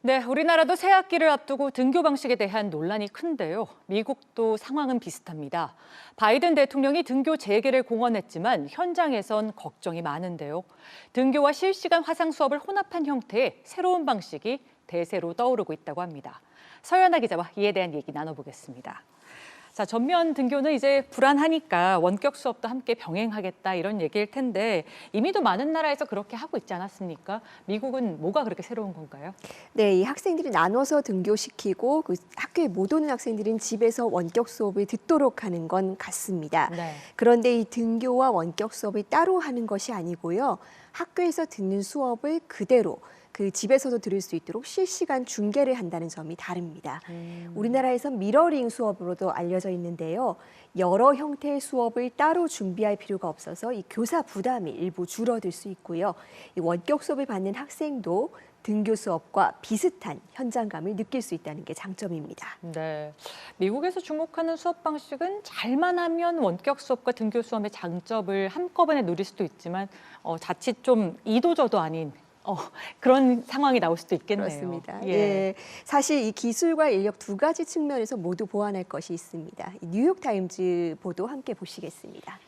네, 우리나라도 새 학기를 앞두고 등교 방식에 대한 논란이 큰데요. 미국도 상황은 비슷합니다. 바이든 대통령이 등교 재개를 공언했지만 현장에선 걱정이 많은데요. 등교와 실시간 화상 수업을 혼합한 형태의 새로운 방식이 대세로 떠오르고 있다고 합니다. 서연아 기자와 이에 대한 얘기 나눠보겠습니다. 자, 전면 등교는 이제 불안하니까 원격 수업도 함께 병행하겠다 이런 얘기일 텐데 이미도 많은 나라에서 그렇게 하고 있지 않았습니까? 미국은 뭐가 그렇게 새로운 건가요? 네, 이 학생들이 나눠서 등교시키고 그 학교에 못 오는 학생들은 집에서 원격 수업을 듣도록 하는 건 같습니다. 네. 그런데 이 등교와 원격 수업을 따로 하는 것이 아니고요. 학교에서 듣는 수업을 그대로 그 집에서도 들을 수 있도록 실시간 중계를 한다는 점이 다릅니다. 우리나라에서 미러링 수업으로도 알려져 있는데요. 여러 형태의 수업을 따로 준비할 필요가 없어서 이 교사 부담이 일부 줄어들 수 있고요. 이 원격 수업을 받는 학생도 등교 수업과 비슷한 현장감을 느낄 수 있다는 게 장점입니다. 네, 미국에서 주목하는 수업 방식은 잘만 하면 원격 수업과 등교 수업의 장점을 한꺼번에 누릴 수도 있지만 자칫 좀 이도저도 아닌 그런 상황이 나올 수도 있겠네요. 그렇습니다. 예. 예, 사실 이 기술과 인력 두 가지 측면에서 모두 보완할 것이 있습니다. 뉴욕타임즈 보도 함께 보시겠습니다.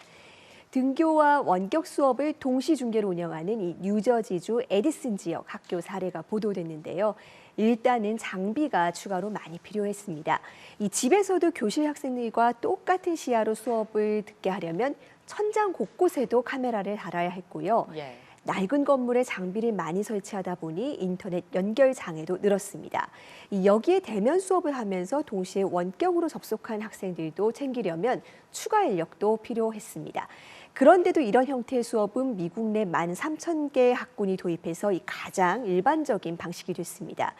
등교와 원격 수업을 동시 중계로 운영하는 이 뉴저지주 에디슨 지역 학교 사례가 보도됐는데요. 일단은 장비가 추가로 많이 필요했습니다. 이 집에서도 교실 학생들과 똑같은 시야로 수업을 듣게 하려면 천장 곳곳에도 카메라를 달아야 했고요. 예. 낡은 건물에 장비를 많이 설치하다 보니 인터넷 연결 장애도 늘었습니다. 여기에 대면 수업을 하면서 동시에 원격으로 접속한 학생들도 챙기려면 추가 인력도 필요했습니다. 그런데도 이런 형태의 수업은 미국 내 13,000개 학군이 도입해서 가장 일반적인 방식이 됐습니다.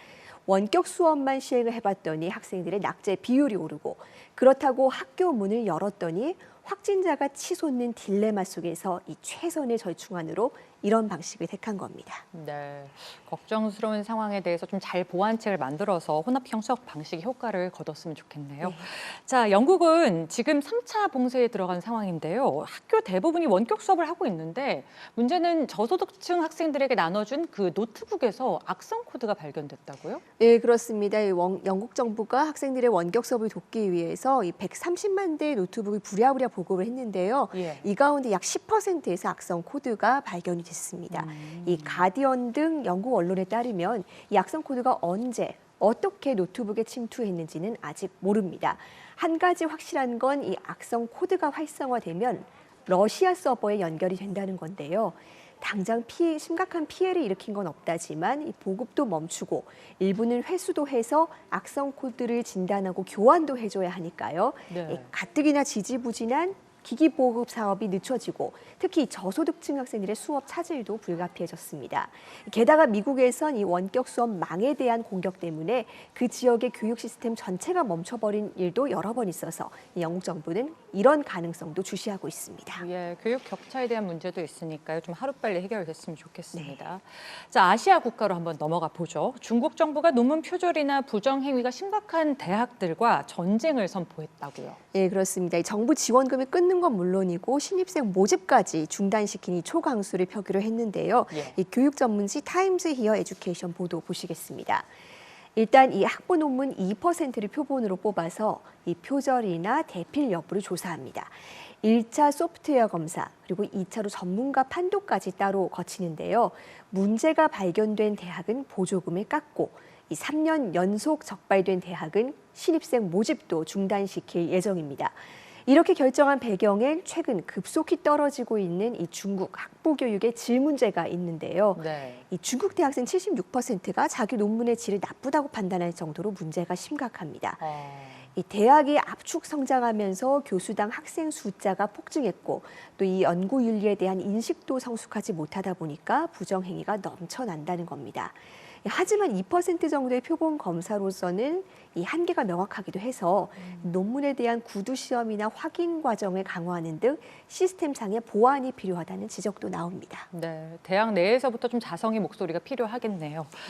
원격 수업만 시행을 해봤더니 학생들의 낙제 비율이 오르고 그렇다고 학교 문을 열었더니 확진자가 치솟는 딜레마 속에서 이 최선의 절충안으로 이런 방식을 택한 겁니다. 네, 걱정스러운 상황에 대해서 좀 잘 보완책을 만들어서 혼합형 수업 방식이 효과를 거뒀으면 좋겠네요. 네. 자, 영국은 지금 3차 봉쇄에 들어간 상황인데요. 학교 대부분이 원격 수업을 하고 있는데 문제는 저소득층 학생들에게 나눠준 그 노트북에서 악성 코드가 발견됐다고요? 네, 그렇습니다. 영국 정부가 학생들의 원격 수업을 돕기 위해서 이 130만 대의 노트북을 부랴부랴 보급을 했는데요. 예. 이 가운데 약 10%에서 악성 코드가 발견이 됐습니다. 이 가디언 등 영국 언론에 따르면 이 악성 코드가 언제 어떻게 노트북에 침투했는지는 아직 모릅니다. 한 가지 확실한 건 이 악성 코드가 활성화되면 러시아 서버에 연결이 된다는 건데요. 당장 심각한 피해를 일으킨 건 없다지만 이 보급도 멈추고 일부는 회수도 해서 악성 코드를 진단하고 교환도 해줘야 하니까요. 네. 가뜩이나 지지부진한 기기 보급 사업이 늦춰지고 특히 저소득층 학생들의 수업 차질도 불가피해졌습니다. 게다가 미국에선 이 원격 수업망에 대한 공격 때문에 그 지역의 교육 시스템 전체가 멈춰버린 일도 여러 번 있어서 영국 정부는 이런 가능성도 주시하고 있습니다. 예, 교육 격차에 대한 문제도 있으니까요. 좀 하루빨리 해결됐으면 좋겠습니다. 자, 아시아 국가로 한번 넘어가 보죠. 중국 정부가 논문 표절이나 부정 행위가 심각한 대학들과 전쟁을 선포했다고요. 예, 그렇습니다. 이 정부 지원금을 끊는 건 물론이고 신입생 모집까지 중단시키니 초강수를 펴기로 했는데요. 예. 이 교육 전문지 타임즈 히어 에듀케이션 보도 보시겠습니다. 일단 이 학부 논문 2%를 표본으로 뽑아서 이 표절이나 대필 여부를 조사합니다. 1차 소프트웨어 검사 그리고 2차로 전문가 판도까지 따로 거치는데요. 문제가 발견된 대학은 보조금을 깎고 이 3년 연속 적발된 대학은 신입생 모집도 중단시킬 예정입니다. 이렇게 결정한 배경엔 최근 급속히 떨어지고 있는 이 중국 학부 교육의 질 문제가 있는데요. 네. 이 중국 대학생 76%가 자기 논문의 질을 나쁘다고 판단할 정도로 문제가 심각합니다. 이 대학이 압축 성장하면서 교수당 학생 숫자가 폭증했고 또 이 연구 윤리에 대한 인식도 성숙하지 못하다 보니까 부정행위가 넘쳐난다는 겁니다. 하지만 2% 정도의 표본 검사로서는 이 한계가 명확하기도 해서 논문에 대한 구두 시험이나 확인 과정을 강화하는 등 시스템상의 보완이 필요하다는 지적도 나옵니다. 네, 대학 내에서부터 좀 자성의 목소리가 필요하겠네요.